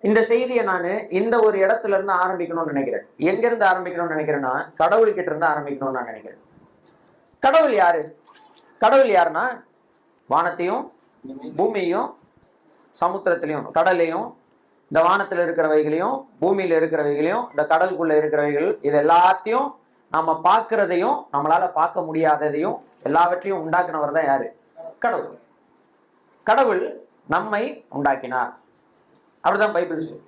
இந்த செய்தியை நான் இந்த ஒரு இடத்துல இருந்து ஆரம்பிக்கணும்னு நினைக்கிறேன். எங்க இருந்து ஆரம்பிக்கணும்னு நினைக்கிறேன்னா, கடவுள் கிட்ட இருந்து ஆரம்பிக்கணும்னு நான் நினைக்கிறேன். கடவுள் யாரு? கடவுள் யாருன்னா, வானத்தையும் பூமியையும் சமுத்திரத்திலையும் கடலையும் இந்த வானத்துல இருக்கிறவைகளையும் பூமியில இருக்கிறவைகளையும் இந்த கடலுக்குள்ள இருக்கிறவைகள் இது எல்லாத்தையும் நம்ம பார்க்கிறதையும் நம்மளால பார்க்க முடியாததையும் எல்லாவற்றையும் உண்டாக்குனவர் தான் யாரு? கடவுள். கடவுள் நம்மை உண்டாக்கினார். அப்படிதான் பைபிள் சொல்லு.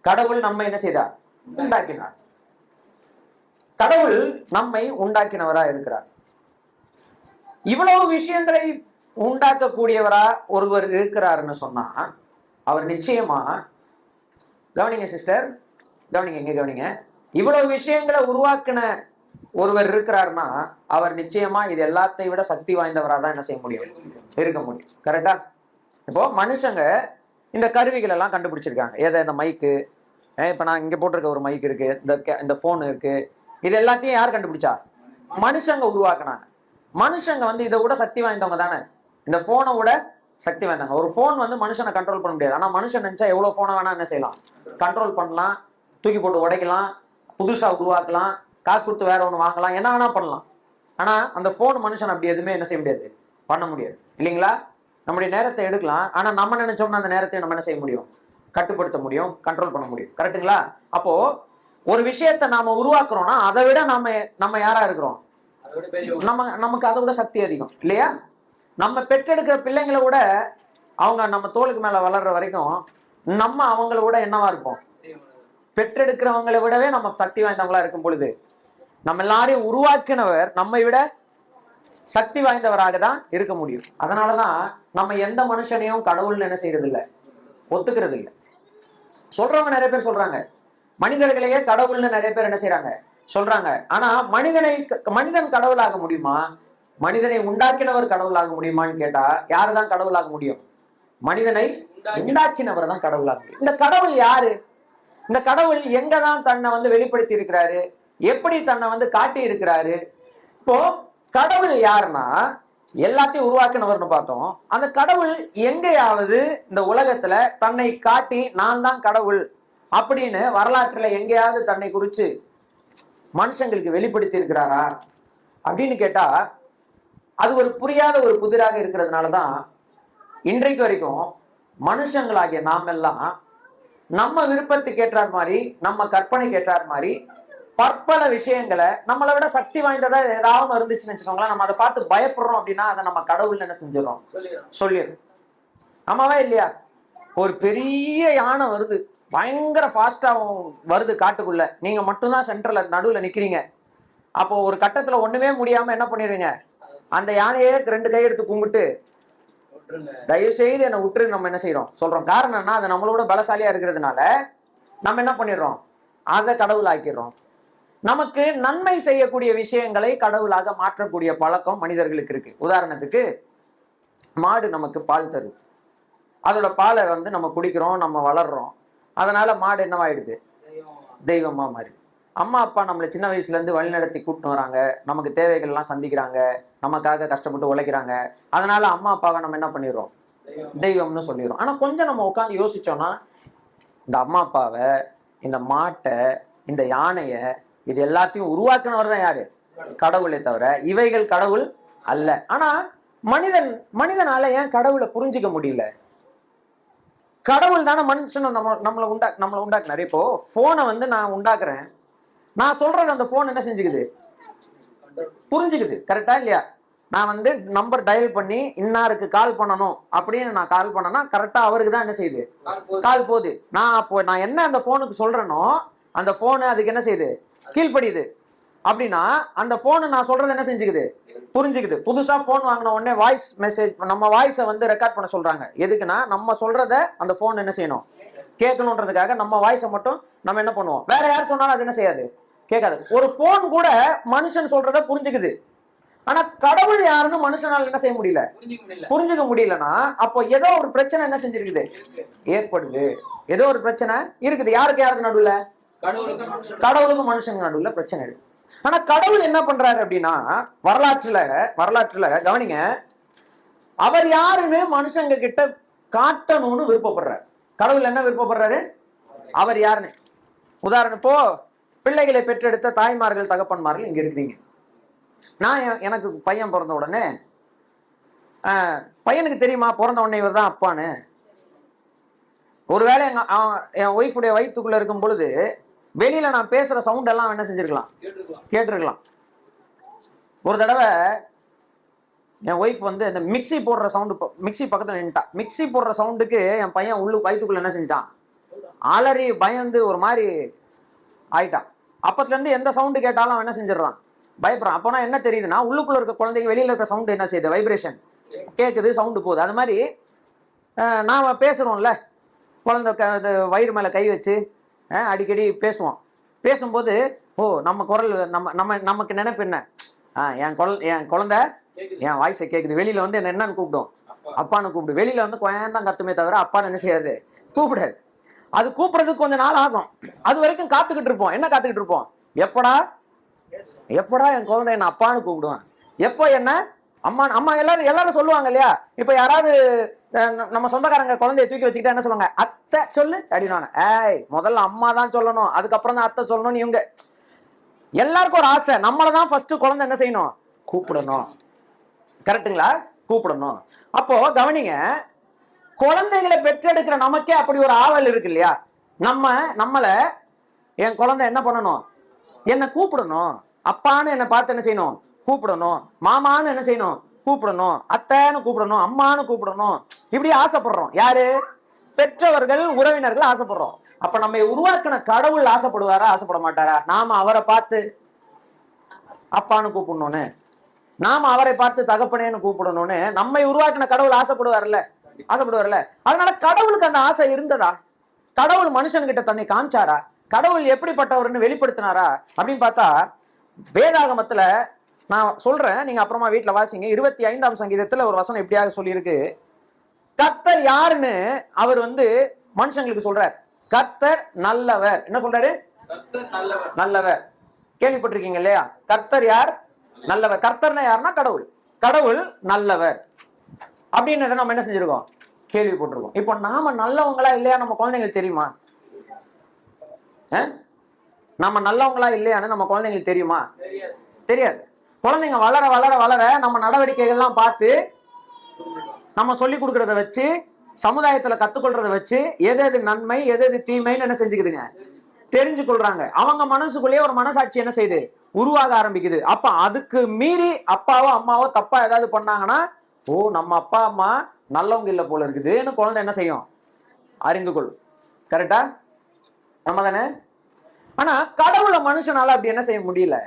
கடவுள் நம்மை என்ன செய்தார்? உண்டாக்கினார். கடவுள் நம்மை உண்டாக்கினவரா இருக்கிறார். இவ்வளவு விஷயங்களை உண்டாக்கக்கூடியவரா ஒருவர் இருக்கிறாருன்னு சொன்னா அவர் நிச்சயமா, கவனிங்க சிஸ்டர், கவனிங்க, எங்க கவனிங்க, இவ்வளவு விஷயங்களை உருவாக்கின ஒருவர் இருக்கிறாருன்னா அவர் நிச்சயமா இது எல்லாத்தையும் விட சக்தி வாய்ந்தவராக தான் என்ன செய்ய முடியும்? இருக்க முடியும். கரெக்டா? இப்போ மனுஷங்க இந்த கருவிகள் எல்லாம் கண்டுபிடிச்சிருக்காங்க. ஏதோ இந்த மைக்கு, இப்ப நான் இங்க போட்டிருக்க ஒரு மைக் இருக்கு, இந்த போன் இருக்கு, இது எல்லாத்தையும் யார் கண்டுபிடிச்சா? மனுஷங்க உருவாக்குனாங்க. மனுஷங்க இதை விட சக்தி வாய்ந்தவங்க தானே. இந்த போனை விட சக்தி வாய்ந்தாங்க. ஒரு போன் மனுஷனை கண்ட்ரோல் பண்ண முடியாது. ஆனா மனுஷன் நினைச்சா எவ்வளவு போனை வேணா என்ன செய்யலாம்? கண்ட்ரோல் பண்ணலாம், தூக்கி போட்டு உடைக்கலாம், புதுசா உருவாக்கலாம், காசு கொடுத்து வேற ஒன்று வாங்கலாம், என்ன வேணா பண்ணலாம். ஆனா அந்த போன் மனுஷன் அப்படி எதுவுமே என்ன செய்ய முடியாது, பண்ண முடியாது. இல்லைங்களா? நம்முடைய நேரத்தை எடுக்கலாம், ஆனா நம்ம நினைச்சோம்னா அந்த நேரத்தை நம்ம என்ன செய்ய முடியும்? கட்டுப்படுத்த முடியும், கண்ட்ரோல் பண்ண முடியும். கரெக்டுங்களா? அப்போ ஒரு விஷயத்தை நாம உருவாக்குறோம்னா அதை விட நம்ம யாரா இருக்கிறோம்? நமக்கு அதை விட சக்தி அதிகம் இல்லையா? நம்ம பெற்றெடுக்கிற பிள்ளைங்களை விட அவங்க நம்ம தோளுக்கு மேல வளர்ற வரைக்கும் நம்ம அவங்கள விட என்னவா இருப்போம்? பெற்றெடுக்கிறவங்களை விடவே நம்ம சக்தி வாய்ந்தவங்களா இருக்கும் பொழுது நம்ம எல்லாரையும் உருவாக்கினவர் நம்மை விட சக்தி வாய்ந்தவராக தான் இருக்க முடியும். அதனாலதான் நம்ம எந்த மனுஷனையும் கடவுள்னு என்ன செய்யறது இல்லை, ஒத்துக்கிறது இல்லை. சொல்றவங்க நிறைய பேர் சொல்றாங்க, மனிதர்களையே கடவுள்னு நிறைய பேர் என்ன செய்யறாங்க, சொல்றாங்க. ஆனா மனிதன் கடவுளாக முடியுமா? மனிதனை உண்டாக்கினவர் கடவுளாக முடியுமான்னு கேட்டா யாருதான் கடவுளாக முடியும்? மனிதனை உண்டாக்கினவர் தான் கடவுளாக முடியும். இந்த கடவுள் யாரு? இந்த கடவுள் எங்கதான் தன்னை வெளிப்படுத்தி இருக்கிறாரு? எப்படி தன்னை காட்டி இருக்கிறாரு? இப்போ கடவுள் யாருன்னா எல்லாத்தையும் உருவாக்கினவர்னு பார்த்தோம். அந்த கடவுள் எங்கேயாவது இந்த உலகத்துல தன்னை காட்டி நான் தான் கடவுள் அப்படின்னு வரலாற்றுல எங்கேயாவது தன்னை குறிச்சு மனுஷங்களுக்கு வெளிப்படுத்தி இருக்கிறாரா அப்படின்னு கேட்டா அது ஒரு புரியாத ஒரு புதிராக இருக்கிறதுனாலதான் இன்றைக்கு வரைக்கும் மனுஷங்களாகிய நாம் எல்லாம் நம்ம விருப்பத்துக்கு ஏற்றார் மாதிரி, நம்ம கற்பனைக்கு ஏற்றார் மாதிரி பற்பல விஷயங்களை நம்மளை விட சக்தி வாய்ந்ததா ஏதாவது இருந்துச்சுன்னு வச்சுக்கோங்களேன், நம்ம அதை பார்த்து பயப்படுறோம் அப்படின்னா அதை நம்ம கடவுள்னு என்ன செஞ்சிடறோம், சொல்லிடுறோம். ஆமாவா இல்லையா? ஒரு பெரிய யானை வருது, பயங்கர ஃபாஸ்டாகவும் வருது காட்டுக்குள்ள, நீங்க மட்டும்தான் சென்டர்ல நடுவுல நிக்கிறீங்க. அப்போ ஒரு கட்டத்துல ஒண்ணுமே முடியாம என்ன பண்ணிடுறீங்க, அந்த யானையே 2 கை எடுத்து கும்பிட்டு தயவு செய்து என்னை விட்டுரு நம்ம என்ன செய்யறோம், சொல்றோம். காரணம் என்ன? அது நம்மளோட பலசாலியா இருக்கிறதுனால நம்ம என்ன பண்ணிடுறோம், அதை கடவுள் ஆக்கிடுறோம். நமக்கு நன்மை செய்யக்கூடிய விஷயங்களை கடவுளாக மாற்றக்கூடிய பழக்கம் மனிதர்களுக்கு இருக்கு. உதாரணத்துக்கு மாடு நமக்கு பால் தரும், அதோட பாலை நம்ம குடிக்கிறோம், நம்ம வளர்றோம். அதனால மாடு என்னவாயிடுது, தெய்வமா மாறி. அம்மா அப்பா நம்மளை சின்ன வயசுல இருந்து வழிநடத்தி கூப்பிட்டு வராங்க, நமக்கு தேவைகள் எல்லாம் சந்திக்கிறாங்க, நமக்காக கஷ்டப்பட்டு உழைக்கிறாங்க. அதனால அம்மா அப்பாவை நம்ம என்ன பண்ணிடுறோம், தெய்வம்னு சொல்லிடுறோம். ஆனா கொஞ்சம் நம்ம உட்காந்து யோசிச்சோம்னா இந்த அம்மா அப்பாவை, இந்த மாட்டை, இந்த யானைய, இது எல்லாத்தையும் உருவாக்குனவர் தான் யாரு, கடவுளை தவிர இவைகள் கடவுள் அல்ல. ஆனா மனிதனால ஏன் கடவுளை புரிஞ்சிக்க முடியல? கடவுள் தானே மனுஷனை நம்மளை உண்டாக்குனாரு. இப்போ போனை நான் உண்டாக்குறேன், நான் சொல்றது அந்த போன் என்ன செஞ்சுக்குது, புரிஞ்சுக்குது. கரெக்டா இல்லையா? நான் நம்பர் டயல் பண்ணி இன்னாருக்கு கால் பண்ணணும் அப்படின்னு நான் கால் பண்ணனா கரெக்டா அவருக்கு தான் என்ன செய்யுது, கால் போகுது. நான் என்ன அந்த போனுக்கு சொல்றேனோ அந்த போனு அதுக்கு என்ன செய்யுது, கீழ்படியுது. அப்படின்னா அந்த போனு நான் சொல்றது என்ன செஞ்சுக்குது, புரிஞ்சுக்குது. புதுசா போன் வாங்கின உடனே வாய்ஸ் மெசேஜ், நம்ம வாய்ஸை ரெக்கார்ட் பண்ண சொல்றாங்க. எதுக்குன்னா நம்ம சொல்றத அந்த போன் என்ன செய்யணும், கேட்கணுன்றதுக்காக நம்ம வாய்ஸை மட்டும் நம்ம என்ன பண்ணுவோம், வேற யார் சொன்னாலும் அது என்ன செய்யாது, கேட்காது. ஒரு போன் கூட மனுஷன் சொல்றத புரிஞ்சுக்குது. ஆனா கடவுள் யாருன்னு மனுஷனால என்ன செய்ய முடியல, புரிஞ்சுக்க முடியலன்னா அப்போ ஏதோ ஒரு பிரச்சனை என்ன செஞ்சிருக்குது, ஏற்படுது. ஏதோ ஒரு பிரச்சனை இருக்குது. யாருக்கு நடுவுல, கடவுளுக்கும் மனுஷங்க நடுவுல பிரச்சனை இருக்கு. ஆனா கடவுள் என்ன பண்றாரு அப்படின்னா வரலாற்றுல கவனிங்க, அவர் யாருன்னு மனுஷங்க கிட்ட காட்டணும்னு விருப்பப்படுறாரு. கடவுள் என்ன விருப்பப்படுறாரு? அவர் யாருன்னு. உதாரணம், இப்போ பிள்ளைகளை பெற்றெடுத்த தாய்மார்கள் தகப்பன்மார்கள் இங்க இருக்கிறீங்க. நான் எனக்கு பையன் பிறந்த உடனே பையனுக்கு தெரியுமா பிறந்த உடனே இவர் தான் அப்பான்னு? ஒருவேளை என் ஒய்ஃபுடைய வயிற்றுக்குள்ள இருக்கும் பொழுது வெளியில நான் பேசுற சவுண்ட் எல்லாம் என்ன செஞ்சிருக்கலாம், கேட்டிருக்கலாம். ஒரு தடவை என் ஒய்ஃப் வந்து இந்த மிக்சி போடுற சவுண்டு, மிக்சி பக்கத்துல நின்ட்டா. மிக்சி போடுற சவுண்டுக்கு என் பையன் வயிற்றுக்குள்ள என்ன செஞ்சிட்டான், அலறி பயந்து ஒரு மாதிரி ஆயிட்டான். அப்பத்துல இருந்து எந்த சவுண்டு கேட்டாலும் அவன் என்ன செஞ்சிடறான், பயப்படுறான். அப்போனா என்ன தெரியுதுன்னா, உள்ளுக்குள்ள இருக்க குழந்தைக்கு வெளியில இருக்க சவுண்டு என்ன செய்யுது, வைப்ரேஷன் கேட்குது, சவுண்டு போகுது. அது மாதிரி நாம பேசுறோம்ல, குழந்தை வயிறு மேல கை வச்சு அடிக்கடி பேசுவோம். பேசும்போது ஓ நம்ம குரல் நமக்கு நினைப்பு என்ன, என் குழந்தை என் வாய்ஸை கேட்குது. வெளியில வந்து என்ன என்னன்னு கூப்பிடும், அப்பான்னு கூப்பிடு. வெளியில வந்து குழந்தான் கத்துமே தவிர அப்பான்னு என்ன செய்யாது, கூப்பிடாது. அது கூப்பிடுறதுக்கு கொஞ்சம் நாள் ஆகும். அது வரைக்கும் காத்துக்கிட்டு இருப்போம். என்ன காத்துக்கிட்டு இருப்போம், எப்படா என் குழந்தை என்ன அப்பான்னு கூப்பிடுவான், எப்போ என்ன அம்மா. அம்மா எல்லாரும் சொல்லுவாங்க இல்லையா. இப்ப யாராவது நம்ம சொந்தக்காரங்க குழந்தைய தூக்கி வச்சுக்கிட்டா என்ன சொல்லுவாங்க, அத்தை சொல்லு அப்படின்வாங்க. முதல்ல அம்மா தான் சொல்லணும், அதுக்கப்புறம் தான் அத்தை சொல்லணும்னு இவங்க எல்லாருக்கும் ஒரு ஆசை. நம்மளதான் ஃபர்ஸ்ட் குழந்தை என்ன செய்யணும், கூப்பிடணும். கரெக்டுங்களா, கூப்பிடணும். அப்போ கவனிங்க, குழந்தைகளை பெற்றெடுக்கிற நமக்கே அப்படி ஒரு ஆவல் இருக்கு இல்லையா. நம்மள என் குழந்தை என்ன பண்ணணும், என்னை கூப்பிடணும், அப்பான்னு என்னை பார்த்து என்ன செய்யணும், கூப்பிடணும், மாமான்னு என்ன செய்யணும், கூப்பிடணும், அத்தைன்னு கூப்பிடணும், அம்மான்னு கூப்பிடணும். இப்படி ஆசைப்படுறோம். யாரு, பெற்றவர்கள், உறவினர்கள் ஆசைப்படுறோம். அப்ப நம்ம உருவாக்கின கடவுள் ஆசைப்படுவாரா, ஆசைப்பட மாட்டாரா? நாம அவரை பார்த்து அப்பான்னு கூப்பிடணும்னு, நாம அவரை பார்த்து தகப்பனேன்னு கூப்பிடணும்னு நம்மை உருவாக்கின கடவுள் ஆசைப்படுவார்ல. அதனால கடவுளுக்கு அந்த ஆசை இருந்ததா? கடவுள் மனுஷன்கிட்ட தன்னை காமிச்சாரா? கடவுள் எப்படிப்பட்டவர்னு வெளிப்படுத்தினாரா அப்படின்னு பார்த்தா, வேதாகமத்துல நான் சொல்றேன், நீங்க அப்புறமா வீட்டுல வாசிங்க. 25ஆம் சங்கீதத்துல ஒரு வசனம் எப்படியாக சொல்லியிருக்கு. கர்த்தர் யாருன்னு அவர் வந்து மனுஷங்களுக்கு சொல்றார். கர்த்தர் நல்லவர். என்ன சொல்றாரு, நல்லவர். கேள்விப்பட்டிருக்கீங்க இல்லையா? கர்த்தர் யார், நல்லவர். கர்த்தர்னா யாருன்னா கடவுள். கடவுள் நல்லவர் அப்படின்னு நம்ம என்ன செஞ்சிருக்கோம், கேள்விப்பட்டிருக்கோம். இப்போ நாம நல்லவங்களா இல்லையா நம்ம குழந்தைங்களுக்கு தெரியுமா? நம்ம நல்லவங்களா இல்லையான்னு நம்ம குழந்தைங்களுக்கு தெரியுமா? தெரியாது. குழந்தைங்க வளர வளர வளர நம்ம நடவடிக்கைகள்லாம் பார்த்து, நம்ம சொல்லி கொடுக்கறத வச்சு, சமுதாயத்துல கத்துக்கொள்றத வச்சு எது எது நன்மை எது எது தீமைன்னு என்ன செஞ்சுக்குதுங்க, தெரிஞ்சு கொள்றாங்க. அவங்க மனசுக்குள்ளேயே ஒரு மனசாட்சி என்ன செய்யுது, உருவாக ஆரம்பிக்குது. அப்ப அதுக்கு மீறி அப்பாவோ அம்மாவோ தப்பா ஏதாவது பண்ணாங்கன்னா, ஓ நம்ம அப்பா அம்மா நல்லவங்க இல்ல போல இருக்குதுன்னு குழந்தை என்ன செய்யும், அறிந்து கொள்ளும். கரெக்டா? நம்ம தானே? ஆனா கடவுளை மனுஷனால அப்படி என்ன செய்ய முடியல,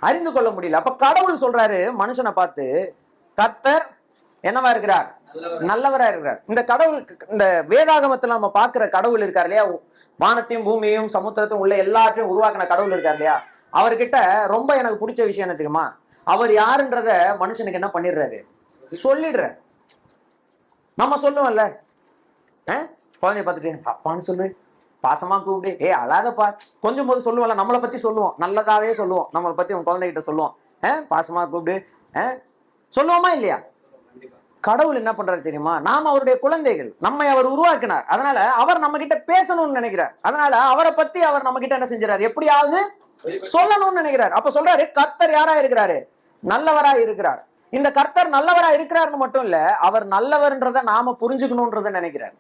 அறிந்து கொள்ள முடியல. அப்ப கடவுள் சொல்றாரு மனுஷனை பார்த்து, கர்த்தர் என்னவா இருக்கிறார், நல்லவரா இருக்கிறார். இந்த கடவுள், இந்த வேதாகமத்துல நம்ம பாக்குற கடவுள் இருக்கார் இல்லையா, வானத்தையும் பூமியையும் சமுத்திரத்தையும் உள்ள எல்லாத்தையும் உருவாக்கின கடவுள் இருக்கார் இல்லையா, அவர்கிட்ட ரொம்ப எனக்கு பிடிச்ச விஷயம் என்ன தெரியுமா, அவர் யாருன்றத மனுஷனுக்கு என்ன பண்ணிடுறாரு, சொல்லிடுற. நம்ம சொல்லுவோம்ல, குழந்தைய பார்த்துட்டு அப்பான்னு சொல்லு, பாசமா கூப்பிடு, அழாதப்பா கொஞ்சம் போது சொல்லுவோம்ல, நம்மளை பத்தி சொல்லுவோம், நல்லதாவே சொல்லுவோம், நம்மளை பத்தி உன் குழந்தைகிட்ட சொல்லுவோம், பாசமா கூப்பிடு சொல்லுவோமா இல்லையா? கடவுள் என்ன பண்றாரு தெரியுமா, நாம அவருடைய குழந்தைகள், நம்மை அவர் உருவாக்கினார். அதனால அவர் நம்ம கிட்ட பேசணும்னு நினைக்கிறார். அதனால அவரை பத்தி அவர் நம்ம கிட்ட என்ன செஞ்சாரு, எப்படியாவது சொல்லணும்னு நினைக்கிறார். அப்ப சொல்றாரு, கர்த்தர் யாரா இருக்கிறாரு, நல்லவரா இருக்கிறார். இந்த கர்த்தர் நல்லவரா இருக்கிறாருன்னு மட்டும் இல்ல, அவர் நல்லவர்ன்றத நாம புரிஞ்சுக்கணும்ன்றத நினைக்கிறார்.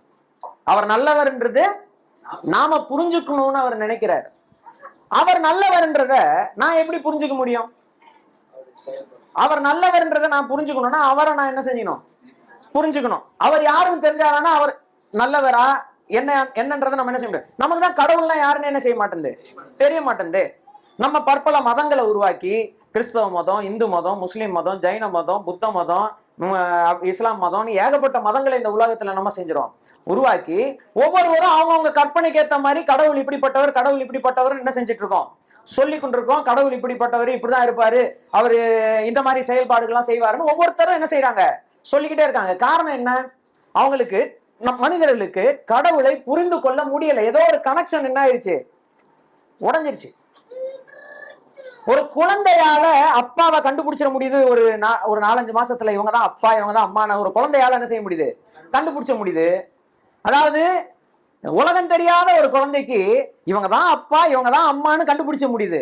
அவர் நல்லவர்ன்றது நாம புரிஞ்சுக்கணும்னு அவர் நினைக்கிறார். அவர் நல்லவர்ன்றத நான் எப்படி புரிஞ்சுக்க முடியும்? அவர் நல்லவர்ன்றத நான் புரிஞ்சுக்கணும்னா அவரை நான் என்ன செய்யணும், புரிஞ்சுக்கணும். அவர் யாருன்னு தெரிஞ்சாதானா அவர் நல்லவரா என்னன்றதை நம்ம என்ன செய்ய முடியும். நமக்கு தான் கடவுள்னா யாருன்னு என்ன செய்ய மாட்டேங்குது, தெரிய மாட்டேங்குது. நம்ம பற்பல மதங்களை உருவாக்கி, கிறிஸ்தவ மதம், இந்து மதம், முஸ்லீம் மதம், ஜைன மதம், புத்த மதம், இஸ்லாம் மதம்னு ஏகப்பட்ட மதங்களை இந்த உலகத்துல நம்ம செஞ்சிடும் உருவாக்கி, ஒவ்வொருவரும் அவங்கவுங்க கற்பனைக்கு ஏற்ற மாதிரி கடவுள் இப்படிப்பட்டவர் கடவுள் இப்படிப்பட்டவர் என்ன செஞ்சுட்டு இருக்கோம், சொல்லி கொண்டிருக்கோம். கடவுள் இப்படிப்பட்டவர், இப்படிதான் இருப்பாரு, அவரு இந்த மாதிரி செயல்பாடுகள்லாம் செய்வாருன்னு ஒவ்வொருத்தரும் என்ன செய்யறாங்க, சொல்லிக்கிட்டே இருக்காங்க. காரணம் என்ன, அவங்களுக்கு மனிதர்களுக்கு கடவுளை புரிந்து கொள்ள முடியல. ஏதோ ஒரு கனெக்ஷன் என்ன ஆயிடுச்சு, உடஞ்சிருச்சு. ஒரு குழந்தையால அப்பாவை கண்டுபிடிச்சிட முடியுது. ஒரு 4-5 மாசத்துல இவங்கதான் அப்பா இவங்கதான் அம்மா ஒரு குழந்தையால என்ன செய்ய முடியுது, கண்டுபிடிச்ச முடியுது. அதாவது உலகம் தெரியாத ஒரு குழந்தைக்கு இவங்கதான் அப்பா இவங்கதான் அம்மான்னு கண்டுபிடிச்ச முடியுது.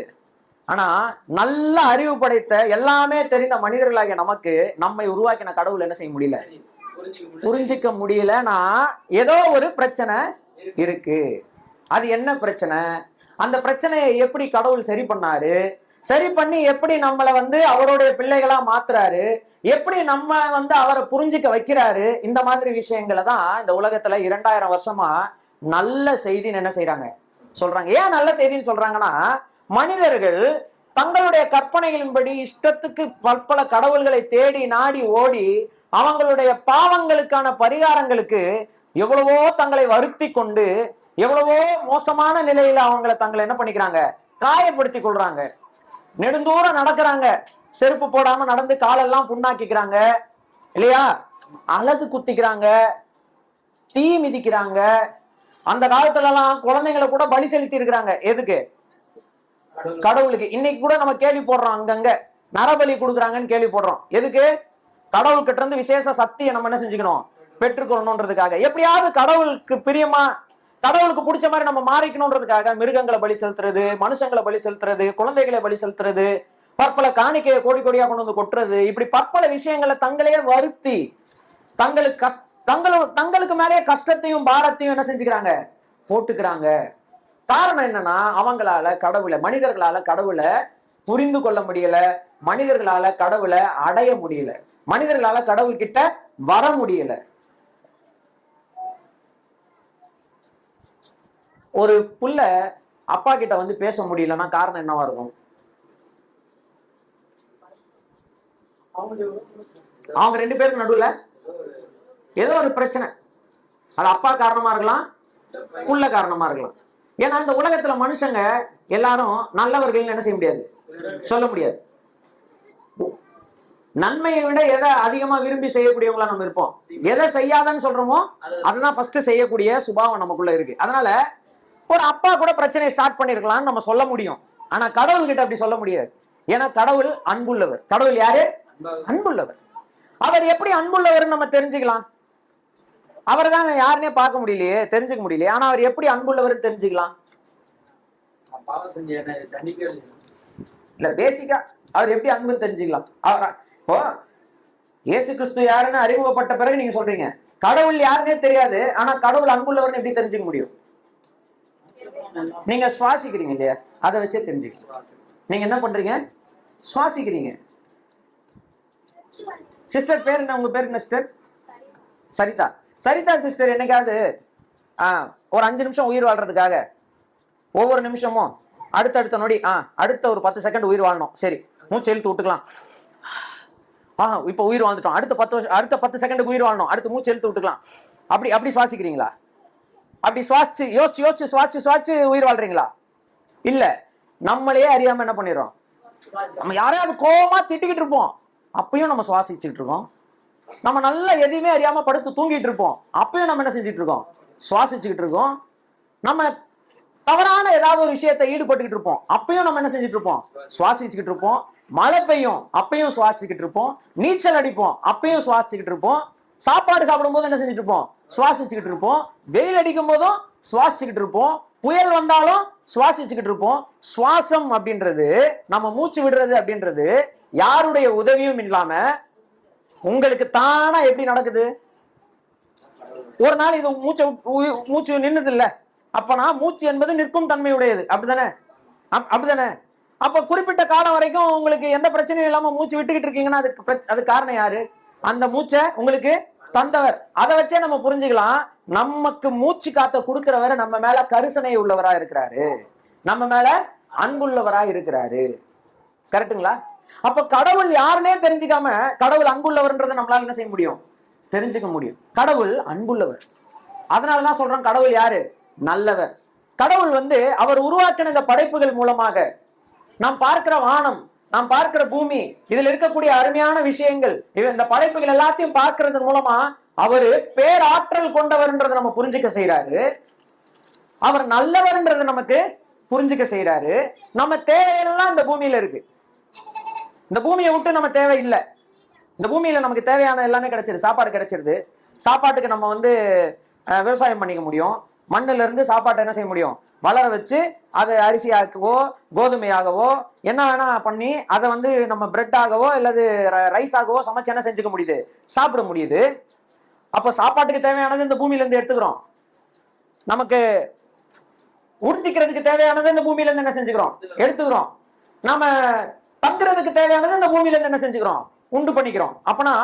ஆனா நல்ல அறிவு படைத்த எல்லாமே தெரிந்த மனிதர்களாகிய நமக்கு நம்மை உருவாக்கின கடவுள் என்ன செய்ய முடியல, புரிஞ்சிக்க முடியலன்னா ஏதோ ஒரு பிரச்சனை இருக்கு. அது என்ன பிரச்சனை? அந்த பிரச்சனையை எப்படி கடவுள் சரி பண்ணாரு, சரி பண்ணி எப்படி நம்மளை அவருடைய பிள்ளைகளா மாத்துறாரு, எப்படி நம்ம அவரை புரிஞ்சுக்க வைக்கிறாரு, இந்த மாதிரி விஷயங்களை தான் இந்த உலகத்துல 2000 வருஷமா நல்ல செய்தின்னு என்ன செய்யறாங்க, சொல்றாங்க. ஏன் நல்ல செய்தின்னு சொல்றாங்கன்னா, மனிதர்கள் தங்களுடைய கற்பனைகளின்படி இஷ்டத்துக்கு பற்பல கடவுள்களை தேடி நாடி ஓடி அவங்களுடைய பாவங்களுக்கான பரிகாரங்களுக்கு எவ்வளவோ தங்களை வருத்தி கொண்டு எவ்வளவோ மோசமான நிலையில தங்களை என்ன பண்ணிக்கிறாங்க, காயப்படுத்தி கொள்றாங்க. நெடுந்தூரம் நடக்கிறாங்க, செருப்பு போடாம நடந்து காலெல்லாம் புண்ணாக்கிக்கிறாங்க இல்லையா, அழகு குத்திக்கிறாங்க, தீ மிதிக்கிறாங்க. அந்த காலத்துல எல்லாம் குழந்தைங்களை கூட பலி செலுத்தி இருக்கிறாங்க. எதுக்கு? கடவுளுக்கு. இன்னைக்கு கூட நம்ம கேள்வி போடுறோம், அங்கங்க நரபலி கொடுக்குறாங்கன்னு கேள்வி போடுறோம். எதுக்கு? கடவுள்கிட்ட இருந்து விசேஷ சக்தியை நம்ம என்ன செஞ்சுக்கணும், பெற்றுக்கொள்ளணும்ன்றதுக்காக. எப்படியாவது கடவுளுக்கு பிரியமா கடவுளுக்கு பிடிச்ச மாதிரி நம்ம மாறிக்கணும்ன்றதுக்காக மிருகங்களை பலி செலுத்துறது, மனுஷங்களை பலி செலுத்துறது, குழந்தைகளை பலி செலுத்துறது, பற்பல காணிக்கையை கோடி கோடியா கொண்டு வந்து கொட்டுறது, இப்படி பற்பல விஷயங்களை தங்களையே வருத்தி தங்களுக்கு மேலேயே கஷ்டத்தையும் பாரத்தையும் என்ன செஞ்சுக்கிறாங்க, போட்டுக்கிறாங்க. காரணம் என்னன்னா, அவங்களால மனிதர்களால கடவுளை புரிந்து கொள்ள முடியல, மனிதர்களால கடவுளை அடைய முடியல, மனிதர்களால கடவுள் கிட்ட வர முடியல. ஒரு புள்ள அப்பா கிட்ட பேச முடியலன்னா காரணம் என்னவா இருக்கும்? அவங்க 2 பேருக்கு நடுவுல ஏதோ ஒரு பிரச்சனை. அது அப்பா காரணமா இருக்கலாம், புள்ள காரணமா இருக்கலாம். ஏன்னா இந்த உலகத்துல மனுஷங்க எல்லாரும் நல்லவர்கள் என்ன செய்ய முடியாது, சொல்ல முடியாது. நன்மையை விட எதை அதிகமா விரும்பி செய்யக்கூடியவங்களா நம்ம இருப்போம். எதை செய்யாதன்னு சொல்றோமோ அதுதான் ஃபர்ஸ்ட் செய்யக்கூடிய சுபாவம் நமக்குள்ள இருக்கு. அதனால ஒரு அப்பா கூட பிரச்சனையை ஸ்டார்ட் பண்ணிருக்கலாம்னு நம்ம சொல்ல முடியும். ஆனா கடவுள் கிட்ட அப்படி சொல்ல முடியாது. ஏன்னா கடவுள் அன்புள்ளவர். கடவுள் யாரு? அன்புள்ளவர். அவர் எப்படி அன்புள்ளவர் நம்ம தெரிஞ்சுக்கலாம்? அவர் தான் யாருன்னே பார்க்க முடியலையே, தெரிஞ்சுக்க முடியலையே. ஆனா அவர் எப்படி அன்புள்ளவர் தெரிஞ்சுக்கலாம்? இல்ல, பேசிக்கா அவர் எப்படி அன்புன்னு தெரிஞ்சுக்கலாம்? இயேசு கிறிஸ்து யாருன்னு அறிமுகப்பட்ட பிறகு நீங்க சொல்றீங்க கடவுள் யாருன்னே தெரியாது, ஆனா கடவுள் அன்புள்ளவர்னு எப்படி தெரிஞ்சுக்க முடியும்? நீங்க சுவாசிக்கிறீங்க இல்லையா, அதை வச்சே தெரிஞ்சுக்கலாம். நீங்க என்ன பண்றீங்க? சுவாசிக்கிறீங்க. சிஸ்டர் பேர் என்ன? உங்க பேர் என்ன சிஸ்டர்? சரிதா. சரிதா சிஸ்டர் என்னைக்காவது ஒரு 5 நிமிஷம் உயிர் வாழ்றதுக்காக ஒவ்வொரு நிமிஷமும் அடுத்தடுத்த நொடி அடுத்த ஒரு 10 செகண்ட் உயிர் வாழணும், சரி மூச்சு இழுத்து விட்டுக்கலாம், இப்ப உயிர் வாழ்ந்துட்டோம், அடுத்த 10 செகண்டுக்கு உயிர் வாழணும், அடுத்து மூச்சு இழுத்து விட்டுக்கலாம், அப்படி சுவாசிக்கிறீங்களா? அப்படி சுவாசிச்சு யோசிச்சு சுவாசிச்சு உயிர் வாழ்றீங்களா? இல்ல, நம்மளையே அறியாம என்ன பண்ணிடுறோம், நம்ம யாரையாவது கோவமா திட்டிக்கிட்டு இருப்போம், அப்பயும் நம்ம சுவாசிச்சுட்டு இருக்கோம். நம்ம நல்லா எதையுமே அறியாம படுத்து தூங்கிட்டு இருப்போம், அப்பயும் நம்ம என்ன செஞ்சுட்டு இருக்கோம், சுவாசிச்சுக்கிட்டு இருக்கோம். நம்ம தவறான ஏதாவது ஒரு விஷயத்தை ஈடுபட்டுக்கிட்டு இருப்போம், அப்பயும் நம்ம என்ன செஞ்சுட்டு இருப்போம், சுவாசிச்சுக்கிட்டு இருப்போம். மழை பெய்யும், அப்பயும் சுவாசிச்சுக்கிட்டு இருப்போம். நீச்சல் அடிப்போம், அப்பயும் சுவாசிச்சுக்கிட்டு இருப்போம். சாப்பாடு சாப்பிடும் போது என்ன செஞ்சுட்டு இருப்போம், சுவாசிச்சுக்கிட்டு இருப்போம். வெயில் அடிக்கும் போதும் சுவாசிச்சுக்கிட்டு இருப்போம். புயல் வந்தாலும் சுவாசிச்சுக்கிட்டு இருப்போம். சுவாசம் அப்படின்றது, நம்ம மூச்சு விடுறது அப்படின்றது யாருடைய உதவியும் இல்லாம உங்களுக்கு தானா எப்படி நடக்குது? ஒரு நாள் இது மூச்சு நின்னுது இல்ல, அப்பனா மூச்சு என்பது நிற்கும் தன்மையுடையது, அப்படிதானே? அப்ப குறிப்பிட்ட காலம் வரைக்கும் உங்களுக்கு எந்த பிரச்சனையும் இல்லாம மூச்சு விட்டுக்கிட்டு இருக்கீங்கன்னா அது காரணம் யாரு? அந்த மூச்சை உங்களுக்கு தந்தவர். அதை வச்சே நம்ம புரிஞ்சுக்கலாம், நமக்கு மூச்சு காத்த கொடுக்கிறவரை நம்ம மேல கரிசனை உள்ளவரா இருக்கிறாரு, நம்ம மேல அன்புள்ளவரா இருக்கிறாரு. கரெக்டுங்களா? அப்ப கடவுள் யாருன்னே தெரிஞ்சுக்காம கடவுள் அன்புள்ளவர்ன்றதை நம்மளால என்ன செய்ய முடியும், தெரிஞ்சுக்க முடியும். கடவுள் அன்புள்ளவர். அதனாலதான் சொல்றோம் கடவுள் யாரு, நல்லவர். கடவுள் அவர் உருவாக்கின இந்த படைப்புகள் மூலமாக நாம் பார்க்கிற வானம், நாம் பார்க்கிற பூமி, இதுல இருக்கக்கூடிய அருமையான விஷயங்கள், இந்த படைப்புகள் எல்லாத்தையும் பார்க்கறது மூலமா அவரு பேராற்றல் கொண்டவர்ன்றதை நம்ம புரிஞ்சுக்க செய்யறாரு. அவர் நல்லவர்ன்றது நமக்கு புரிஞ்சுக்க செய்யறாரு. நம்ம தேவையெல்லாம் இந்த பூமியில இருக்கு. இந்த பூமியை விட்டு நம்ம தேவை இல்லை. இந்த பூமியில நமக்கு தேவையான எல்லாமே கிடைச்சிருது. சாப்பாடு கிடைச்சிருது. சாப்பாட்டுக்கு நம்ம விவசாயம் பண்ணிக்க முடியும். மண்ணுல இருந்து சாப்பாட்டை என்ன செய்ய முடியும், வளர வச்சு அதை அரிசியாகவோ கோதுமையாகவோ என்ன வேணா பண்ணி அதை நம்ம பிரெட் ஆகவோ அல்லது ரைஸ் ஆகவோ சமைச்சு என்ன செஞ்சுக்க முடியுது, சாப்பிட முடியுது. அப்போ சாப்பாட்டுக்கு தேவையானது இந்த பூமியில இருந்து எடுத்துக்கிறோம். நமக்கு உறுத்திக்கிறதுக்கு தேவையானது இந்த பூமியில இருந்து என்ன செஞ்சுக்கிறோம், எடுத்துக்கிறோம். நாம தங்குறதுக்கு தேவையானது இந்த பூமியில இருந்து என்ன செஞ்சுக்கிறோம், உண்டு பண்ணிக்கிறோம். அப்பனா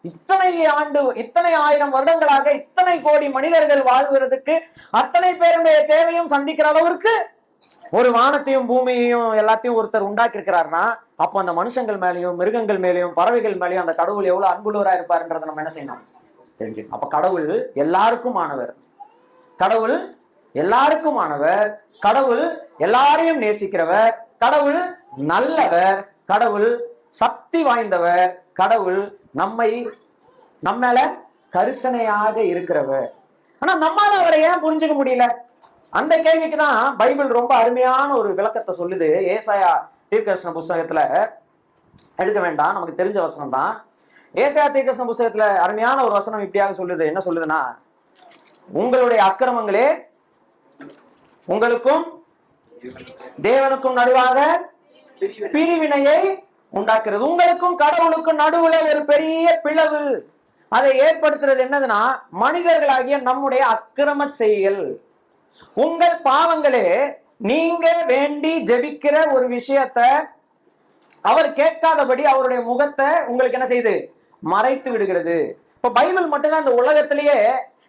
இத்தனை ஆயிரம் வருடங்களாக இத்தனை கோடி மனிதர்கள் வாழ்வதற்கு அத்தனை பேருடைய தேவையும் சந்திக்கிற அளவிற்கு ஒரு வானத்தையும் பூமியையும் எல்லாத்தையும் ஒருத்தர் உண்டாக்கி இருக்கிறார்னா, அப்போ அந்த மனுஷங்கள் மேலேயும் மிருகங்கள் மேலேயும் பறவைகள் மேலேயும் அந்த கடவுள் எவ்வளவு அன்புள்ளவரா இருப்பாருன்றதை நம்ம என்ன செய்யணும், தெரிஞ்சு. அப்ப கடவுள் எல்லாருக்கும் ஆனவர். கடவுள் எல்லாருக்கும் ஆனவர். கடவுள் எல்லாரையும் நேசிக்கிறவர். கடவுள் நல்லவர். கடவுள் சக்தி வாய்ந்தவர். கடவுள் நம்மள கரிசனையாக இருக்கிறவர். ஆனா நம்மால அவரை ஏன் புரிஞ்சுக்க முடியல? அந்த கேள்விக்கு தான் பைபிள் ரொம்ப அருமையான ஒரு விளக்கத்தை சொல்லுது. ஏசாயா தீர்க்கதரிசன புஸ்தகத்துல, எடுக்க வேண்டாம், நமக்கு தெரிஞ்ச வசனம் தான். ஏசாயா தீர்க்கதரிசன புஸ்தகத்துல அருமையான ஒரு வசனம் இப்படியாக சொல்லுது. என்ன சொல்லுதுன்னா, உங்களுடைய அக்கிரமங்களே உங்களுக்கும் தேவனுக்கும் நடுவாக பிரிவினையை உண்டாக்குறது. உங்களுக்கும் கடவுளுக்கும் நடுவுல ஒரு பெரிய பிளவு. அதை ஏற்படுத்துறது என்னதுன்னா, மனிதர்களாகிய நம்முடைய அக்கிரம செயல். உங்கள் பாவங்களே நீங்க வேண்டி ஜெபிக்கிற ஒரு விஷயத்த அவர் கேட்காதபடி அவருடைய முகத்தை உங்களுக்கு என்ன செய்யுது, மறைத்து விடுகிறது. இப்ப பைபிள் மட்டும்தான் இந்த உலகத்திலேயே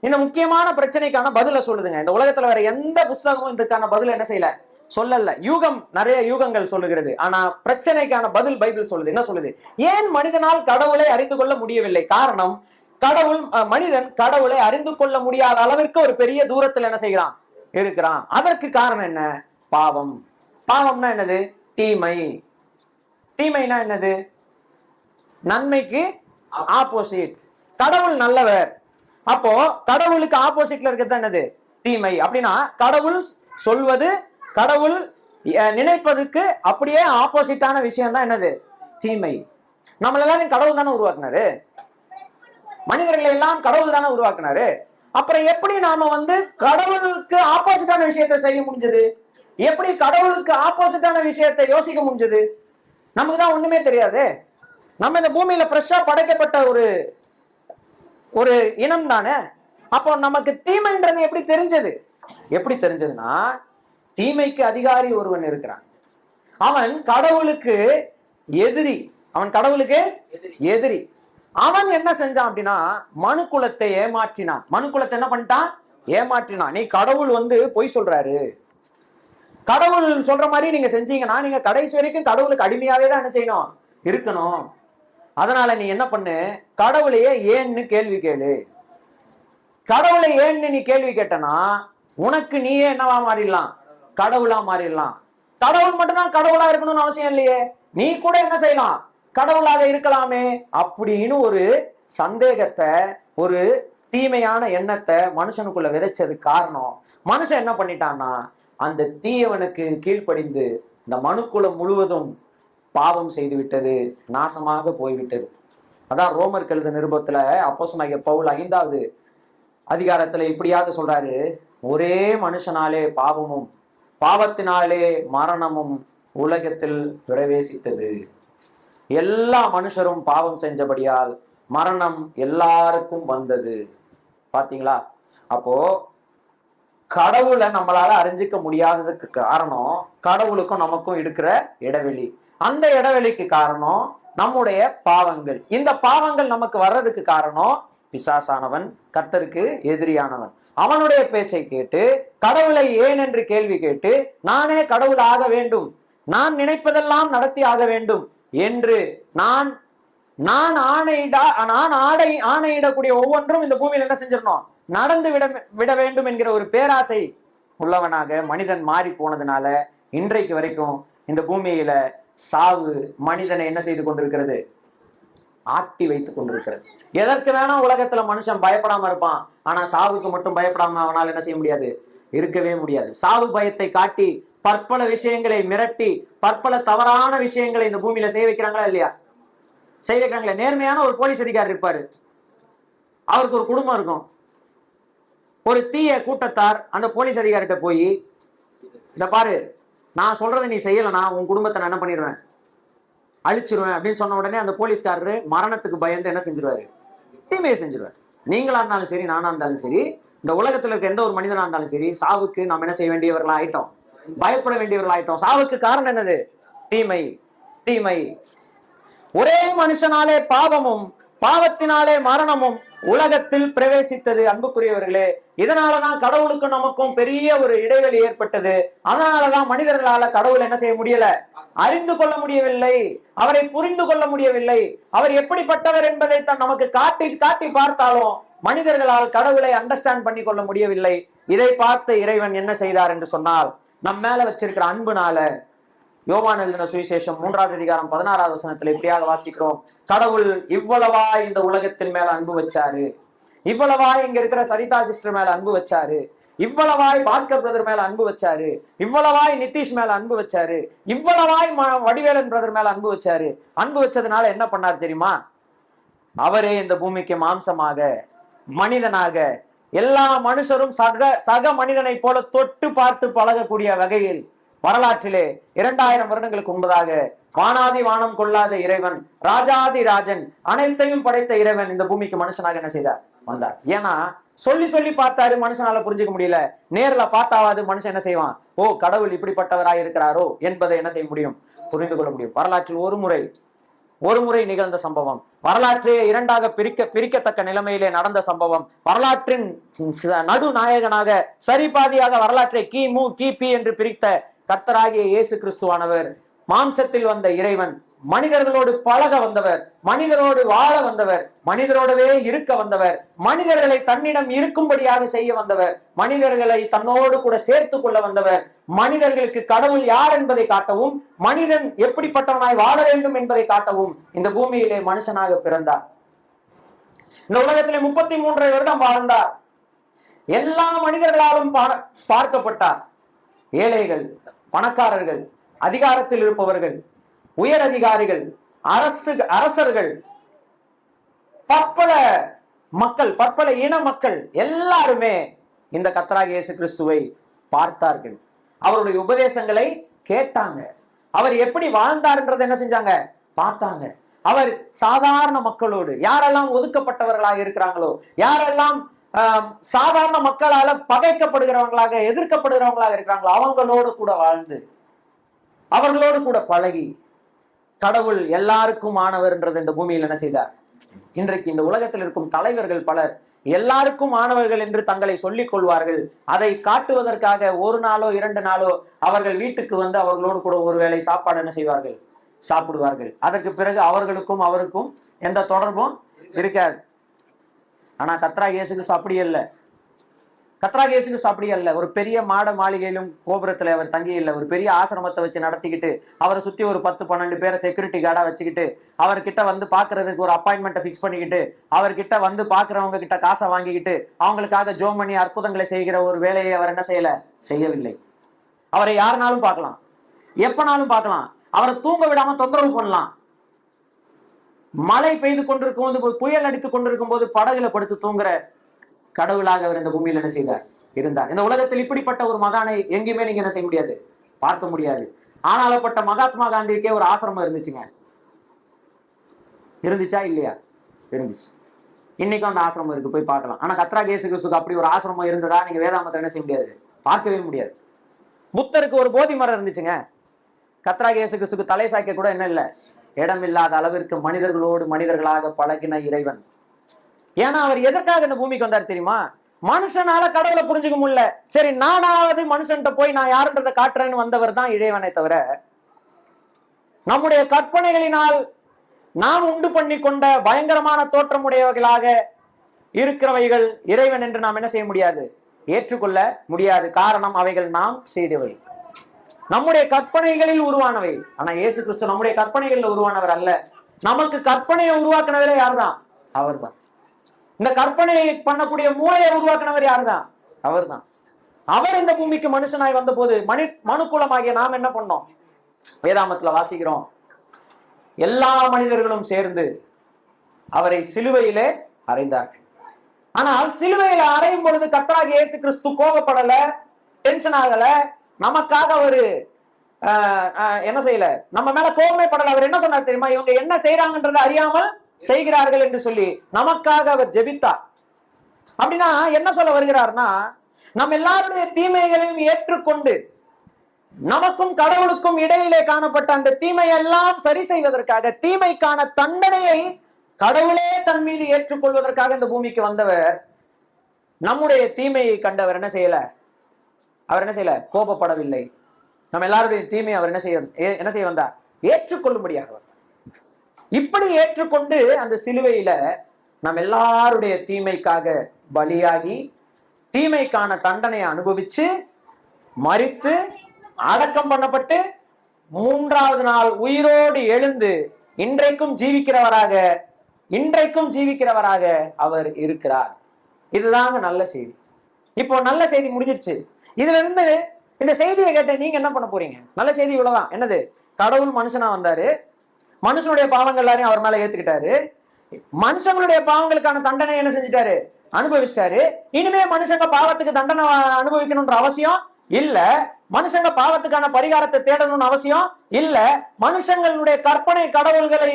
இந்த முக்கியமான பிரச்சனைக்கான பதில சொல்லுதுங்க. இந்த உலகத்துல வேற எந்த புஸ்தகமும் இதுக்கான பதில் என்ன செய்யல, சொல்லல. யூகம் நிறைய யூகங்கள் சொல்லுகிறது, ஆனா பிரச்சனைக்கான பதில் பைபிள் சொல்லுது. என்ன சொல்லுது? ஏன் மனிதனால் கடவுளை அறிந்து கொள்ள முடியவில்லை? காரணம், மனிதன் கடவுளை அறிந்து கொள்ள முடியாத அளவிற்கு ஒரு பெரிய தூரத்தில் என்ன செய்கிறான், இருக்கிறான். அதற்கு காரணம் என்ன? பாவம். பாவம்னா என்னது? தீமை. தீமைனா என்னது? நன்மைக்கு ஆப்போசிட். கடவுள் நல்லவர். அப்போ கடவுளுக்கு ஆப்போசிட்ல இருக்கிறது என்னது? தீமை. அப்படின்னா கடவுள் சொல்வது, கடவுள் நினைப்பதுக்கு அப்படியே ஆப்போசிட்டான விஷயம் தான் என்னது? தீமை. நம்மளெல்லாம் கடவுள் தானே உருவாக்குனாரு. மனிதர்களை எல்லாம் கடவுள் தானே உருவாக்குனாரு. அப்புறம் எப்படி நாம கடவுளுக்கு ஆப்போசிட்டான விஷயத்தை செய்ய முடிஞ்சது? எப்படி கடவுளுக்கு ஆப்போசிட்டான விஷயத்தை யோசிக்க முடிஞ்சது? நமக்கு தான் ஒண்ணுமே தெரியாது. நம்ம இந்த பூமியில ஃப்ரெஷ்ஷா படைக்கப்பட்ட ஒரு இனம் தானே. அப்போ நமக்கு தீமைன்றது எப்படி தெரிஞ்சது? எப்படி தெரிஞ்சதுன்னா, தீமைக்கு அதிகாரி ஒருவன் இருக்கிறான். அவன் கடவுளுக்கு எதிரி. அவன் கடவுளுக்கு எதிரி. அவன் என்ன செஞ்சான் அப்படின்னா, மனு குலத்தை ஏமாற்றினான். மனு குலத்தை என்ன பண்ணிட்டான்? ஏமாற்றினான். நீ கடவுள் பொய் சொல்றாரு, கடவுள் சொல்ற மாதிரி நீங்க செஞ்சீங்கன்னா நீங்க கடைசி வரைக்கும் கடவுளுக்கு அடிமையாவே தான் என்ன செய்யணும், இருக்கணும். அதனால நீ என்ன பண்ணு, கடவுளையே ஏன்னு கேள்வி கேளு. கடவுளை ஏன்னு நீ கேள்வி கேட்டனா உனக்கு நீயே என்னவா மாறிடலாம், கடவுளா மாறிடலாம். கடவுள் மட்டும்தான் கடவுளா இருக்கணும்னு அவசியம் இல்லையே, நீ கூட என்ன செய்யலாம், கடவுளாக இருக்கலாமே அப்படின்னு ஒரு சந்தேகத்தை, ஒரு தீமையான எண்ணத்தை மனுஷனுக்குள்ள விதைச்சது காரணம். மனுஷன் என்ன பண்ணிட்டான்னா, அந்த தீயவனுக்கு கீழ்ப்படிந்து இந்த மனுக்குலம் முழுவதும் பாவம் செய்து விட்டது, நாசமாக போய்விட்டது. அதான் ரோமர் எழுத நிருபத்துல அப்போஸ்தலனாகிய பவுல் 5வது அதிகாரத்துல இப்படியாக சொல்றாரு, ஒரே மனுஷனாலே பாவமும் பாவத்தினாலே மரணமும் உலகத்தில் பிரவேசித்தது. எல்லா மனுஷரும் பாவம் செஞ்சபடியால் மரணம் எல்லாருக்கும் வந்தது. பாத்தீங்களா? அப்போ கடவுளை நம்மளால அறிஞ்சிக்க முடியாததுக்கு காரணம் கடவுளுக்கும் நமக்கும் இருக்கிற இடைவெளி. அந்த இடைவெளிக்கு காரணம் நம்முடைய பாவங்கள். இந்த பாவங்கள் நமக்கு வர்றதுக்கு காரணம் பிசாசானவன், கர்த்தருக்கு எதிரியானவன். அவனுடைய பேச்சை கேட்டு கடவுளை ஏன் என்று கேள்வி கேட்டு, நானே கடவுள் ஆக வேண்டும், நான் நினைப்பதெல்லாம் நடத்தி ஆக வேண்டும் என்று நான் ஆணையிடக்கூடிய ஒவ்வொன்றும் இந்த பூமியில் என்ன செஞ்சிடணும், நடந்து விட வேண்டும் என்கிற ஒரு பேராசை உள்ளவனாக மனிதன் மாறி போனதுனால இன்றைக்கு வரைக்கும் இந்த பூமியில சாவு மனிதனை என்ன செய்து கொண்டிருக்கிறது, ஆட்டி வைத்துக் கொண்டிருக்கிறது. எதற்கு வேணா உலகத்துல மனுஷன் பயப்படாம இருப்பான், ஆனா சாவுக்கு மட்டும் பயப்படாம அவனால் என்ன செய்ய முடியாது, இருக்கவே முடியாது. சாவு பயத்தை காட்டி பற்பல விஷயங்களை மிரட்டி, பற்பல தவறான விஷயங்களை இந்த பூமியில செய்ய வைக்கிறாங்களா இல்லையா? செய்ய வைக்கிறாங்களே. நேர்மையான ஒரு போலீஸ் அதிகாரி இருப்பாரு, அவருக்கு ஒரு குடும்பம் இருக்கும். ஒரு தீய கூட்டத்தார் அந்த போலீஸ் அதிகாரிகிட்ட போய், இந்த பாரு, நான் சொல்றதை நீ செய்யலனா உன் குடும்பத்தை நான் என்ன பண்ணிடுவேன், அழிச்சிருவேன் அப்படின்னு சொன்ன உடனே அந்த போலீஸ்காரரு மரணத்துக்கு பயந்து என்ன செஞ்சிருவாரு, தீமையை செஞ்சிருவார். நீங்களா இருந்தாலும் சரி, நானா இருந்தாலும் சரி, இந்த உலகத்துல இருக்க எந்த ஒரு மனிதனா இருந்தாலும் சரி, சாவுக்கு நாம் என்ன செய்ய வேண்டியவர்களா ஆயிட்டோம், பயப்பட வேண்டியவர்களா ஆயிட்டோம். சாவுக்கு காரணம் என்னது? தீமை. தீமை. ஒரே மனுஷனாலே பாவமும் பாவத்தினாலே மரணமும் உலகத்தில் பிரவேசித்தது. அன்புக்குரியவர்களே, இதனாலதான் கடவுளுக்கும் நமக்கும் பெரிய ஒரு இடைவெளி ஏற்பட்டது. அதனாலதான் மனிதர்களால கடவுள் என்ன செய்ய முடியல, அறிந்து கொள்ள முடியவில்லை, அவரை புரிந்து கொள்ள முடியவில்லை. அவர் எப்படிப்பட்டவர் என்பதை தான் நமக்கு காட்டி காட்டி பார்த்தாலும் மனிதர்களால் கடவுளை அண்டர்ஸ்டாண்ட் பண்ணி கொள்ள முடியவில்லை. இதை பார்த்து இறைவன் என்ன செய்தார் என்று சொன்னால், நம்ம மேல வச்சிருக்கிற அன்புனால, யோவான் எழுதின சுவிசேஷம் 3வது அதிகாரம் 16வது வசனத்துல இப்படியாக வாசிக்கிறோம், கடவுள் இவ்வளவாய் இந்த உலகத்தின் மேல அன்பு வச்சாரு, இவ்வளவாய் இங்க இருக்கிற சரிதா சிஸ்டர் மேல அன்பு வச்சாரு, இவ்வளவாய் பாஸ்கர் பிரதர் மேல அன்பு வச்சாரு, இவ்வளவாய் நிதிஷ் மேல அன்பு வச்சாரு, இவ்வளவாய் வடிவேலன் பிரதர் மேல அன்பு வச்சாரு. அன்பு வச்சதுனால என்ன பண்ணார் தெரியுமா? அவரே இந்த பூமிக்கு மாம்சமாக, மனிதனாக, எல்லா மனுஷரும் சக மனிதனை போல தொட்டு பார்த்து பழகக்கூடிய வகையில் வரலாற்றிலே 2000 வருடங்களுக்கு முன்பதாக வானாதி வானம் கொள்ளாத இறைவன், ராஜாதி ராஜன், அனைத்தையும் படைத்த இறைவன் இந்த பூமிக்கு மனுஷனாக என்ன செய்தார், வந்தார். ஏன்னா சொல்லி சொல்லி பார்த்தாரு, மனுஷனால புரிஞ்சுக்க முடியல. நேர்ல பார்த்தாவது மனுஷன் என்ன செய்வான், ஓ கடவுள் இப்படிப்பட்டவராய் இருக்கிறாரோ என்பதை என்ன செய்ய முடியும், புரிந்து கொள்ள முடியும். வரலாற்றில் ஒரு முறை நிகழ்ந்த சம்பவம், வரலாற்றையே இரண்டாக பிரிக்கத்தக்க நிலைமையிலே நடந்த சம்பவம், வரலாற்றின் நடுநாயகனாக சரிபாதியாக வரலாற்றை கிமு கிபி என்று பிரித்த கர்த்தராகிய இயேசு கிறிஸ்துவானவர், மாம்சத்தில் வந்த இறைவன், மனிதர்களோடு பழக வந்தவர், மனிதரோடு வாழ வந்தவர், மனிதரோடவே இருக்க வந்தவர், மனிதர்களை தன்னிடம் இருக்கும்படியாக செய்ய வந்தவர், மனிதர்களை தன்னோடு கூட சேர்த்து கொள்ள வந்தவர், மனிதர்களுக்கு கடவுள் யார் என்பதை காட்டவும், மனிதன் எப்படிப்பட்டவனாய் வாழ வேண்டும் என்பதை காட்டவும் இந்த பூமியிலே மனுஷனாக பிறந்தார். இந்த உலகத்திலே 33 வருடம் வாழ்ந்தார். எல்லா மனிதர்களாலும் பார்க்கப்பட்டார். ஏழைகள், பணக்காரர்கள், அதிகாரத்தில் இருப்பவர்கள், உயர் அதிகாரிகள், அரசர்கள், பற்பல மக்கள், பற்பல இன மக்கள் எல்லாருமே இந்த கர்த்தராகிய இயேசு கிறிஸ்துவை பார்த்தார்கள். அவருடைய உபதேசங்களை கேட்டாங்க. அவர் எப்படி வாழ்ந்தார்ன்றதை என்ன செஞ்சாங்க, பார்த்தாங்க. அவர் சாதாரண மக்களோடு, யாரெல்லாம் ஒதுக்கப்பட்டவர்களாக இருக்கிறாங்களோ, யாரெல்லாம் சாதாரண மக்களால பகைக்கப்படுகிறவங்களாக, எதிர்க்கப்படுகிறவங்களாக இருக்கிறாங்களோ, அவங்களோடு கூட வாழ்ந்து, அவர்களோடு கூட பழகி, கடவுள் எல்லாருக்கும் ஆனவர்ன்றது இந்த பூமியில் என்ன செய்தார். இன்றைக்கு இந்த உலகத்தில் இருக்கும் தலைவர்கள் பலர் எல்லாருக்கும் ஆனவர்கள் என்று தங்களை சொல்லிக் கொள்வார்கள். அதை காட்டுவதற்காக ஒரு நாளோ 2 நாளோ அவர்கள் வீட்டுக்கு வந்து அவர்களோடு கூட ஒருவேளை சாப்பாடு என்ன செய்வார்கள், சாப்பிடுவார்கள். அதற்கு பிறகு அவருக்கும் எந்த தொடர்பும் இருக்காது. ஆனா கர்த்தராகிய இயேசு கிறிஸ்து அப்படி இல்லை. கர்த்தராகிய இயேசு கிறிஸ்து அப்படி அல்ல. ஒரு பெரிய மாட மாளிகையிலும் கோபுரத்துல அவர் தங்கி இல்லை. ஒரு பெரிய ஆசிரமத்தை வச்சு நடத்திக்கிட்டு, அவரை சுத்தி ஒரு 10-12 பேரை செக்யூரிட்டி கார்டா வச்சுக்கிட்டு, அவர்கிட்ட வந்து பாக்குறதுக்கு ஒரு அப்பாயின்மெண்ட்டை பிக்ஸ் பண்ணிக்கிட்டு, அவர்கிட்ட வந்து பாக்குறவங்க கிட்ட காசை வாங்கிக்கிட்டு அவங்களுக்காக ஜோம் பண்ணி அற்புதங்களை செய்கிற ஒரு வேலையை அவர் என்ன செய்யவில்லை. அவரை யாருனாலும் பார்க்கலாம், எப்பனாலும் பார்க்கலாம். அவரை தூங்க விடாம தொந்தரவு பண்ணலாம். மழை பெய்து கொண்டிருக்கும் போது, புயல் அடித்துக் கொண்டிருக்கும் போது படகுல படுத்து தூங்குற கடவுளாக அவர் இந்த பூமியில் என்ன செய்தார், இருந்தார். இந்த உலகத்தில் இப்படிப்பட்ட ஒரு மகானை எங்கேயுமே நீங்க என்ன செய்ய முடியாது, பார்க்க முடியாது. ஆனாலப்பட்ட மகாத்மா காந்திக்கே ஒரு ஆசிரமம் இருந்துச்சுங்க. இருந்துச்சா இல்லையா? இருந்துச்சு. இன்னைக்கும் அந்த ஆசிரமம் இருக்கு, போய் பார்க்கலாம். ஆனா கர்த்தராகிய இயேசு கிறிஸ்துவுக்கு அப்படி ஒரு ஆசிரமம் இருந்ததா நீங்க வேதாமத்தை என்ன செய்ய முடியாது, பார்க்கவே முடியாது. புத்தருக்கு ஒரு போதி மரம் இருந்துச்சுங்க. கர்த்தராகிய இயேசு கிறிஸ்துவுக்கு தலை சாய்க்க கூட என்ன இல்லை, இடமில்லாத அளவிற்கு மனிதர்களோடு மனிதர்களாக பழகின இறைவன். ஏன்னா அவர் எதற்காக இந்த பூமிக்கு வந்தார் தெரியுமா? மனுஷனால கடவுளை புரிஞ்சுக்க முடியல, சரி நானாவது மனுஷன்கிட்ட போய் நான் யாருன்றதை காட்டுறேன்னு வந்தவர் தான் இறைவனை தவிர, நம்முடைய கற்பனைகளினால் நாம் உண்டு பண்ணி கொண்ட பயங்கரமான தோற்றமுடையவர்களாக இருக்கிறவைகள் இறைவன் என்று நாம் என்ன செய்ய முடியாது, ஏற்றுக்கொள்ள முடியாது. காரணம், அவைகள் நாம் செய்தவை, நம்முடைய கற்பனைகளில் உருவானவை. ஆனா இயேசு கிறிஸ்து நம்முடைய கற்பனைகளில் உருவானவர் அல்ல. நமக்கு கற்பனையை உருவாக்குனவரே யாருதான்? அவர் தான். இந்த கற்பனையை பண்ணக்கூடிய மூளையை உருவாக்குனவர் யாருதான்? அவர் தான். அவர் இந்த பூமிக்கு மனுஷனாய் வந்த போது மனுக்குலமாகிய நாம் என்ன பண்ணோம்? வேதாமத்துல வாசிக்கிறோம், எல்லா மனிதர்களும் சேர்ந்து அவரை சிலுவையிலே அறைந்தார்கள். ஆனால் சிலுவையில அறையும் பொழுது கர்த்தராகிய இயேசு கிறிஸ்து கோபப்படல, டென்ஷன் ஆகல, நமக்காக அவரு என்ன செய்யல, நம்ம மேல கோபமே படல. அவர் என்ன சொன்னார் தெரியுமா? இவங்க என்ன செய்யறாங்கன்றதை அறியாமல் செய்கிறார்கள் என்று சொல்லி நமக்காக அவர் ஜெபித்தார். அப்படின்னா என்ன சொல்ல வருகிறார்னா, நம்ம எல்லாருடைய தீமைகளையும் ஏற்றுக்கொண்டு நமக்கும் கடவுளுக்கும் இடையிலே காணப்பட்ட அந்த தீமையெல்லாம் சரி செய்வதற்காக, தீமைக்கான தண்டனையை கடவுளே தன் மீது ஏற்றுக்கொள்வதற்காக இந்த பூமிக்கு வந்தவர். நம்முடைய தீமையை கண்டவர் என்ன செய்யல? அவர் என்ன செய்யல? கோபப்படவில்லை. நம்ம எல்லாருடைய தீமையை அவர் என்ன செய்ய வந்தார்? ஏற்றுக்கொள்ளும்படியாக வந்தார். இப்படி ஏற்றுக்கொண்டு அந்த சிலுவையில நம்ம எல்லாருடைய தீமைக்காக பலியாகி, தீமைக்கான தண்டனையை அனுபவிச்சு, மரித்து அடக்கம் பண்ணப்பட்டு, மூன்றாவது நாள் உயிரோடு எழுந்து இன்றைக்கும் ஜீவிக்கிறவராக அவர் இருக்கிறார். இதுதாங்க நல்ல செய்தி. இப்போ நல்ல செய்தி முடிஞ்சிருச்சு. இதுல இருந்து இந்த செய்தியை கேட்ட நீங்க என்ன பண்ண போறீங்க? நல்ல செய்தி இவ்வளவுதான். என்னது? கடவுள் மனுஷனா வந்தாரு, மனுஷனுடைய பாவங்கள் எல்லாரையும் அவர் மேல ஏத்துக்கிட்டாரு, மனுஷங்களுடைய பாவங்களுக்கான தண்டனை என்ன செஞ்சுட்டாரு? அனுபவிச்சிட்டாரு. இனிமே மனுஷங்க பாவத்துக்கு தண்டனை அனுபவிக்கணும்ன்ற அவசியம் இல்ல. மனுஷங்க பாவத்துக்கான பரிகாரத்தை தேடணும்னு அவசியம் இல்ல. மனுஷங்களுடைய கற்பனை கடவுள்களை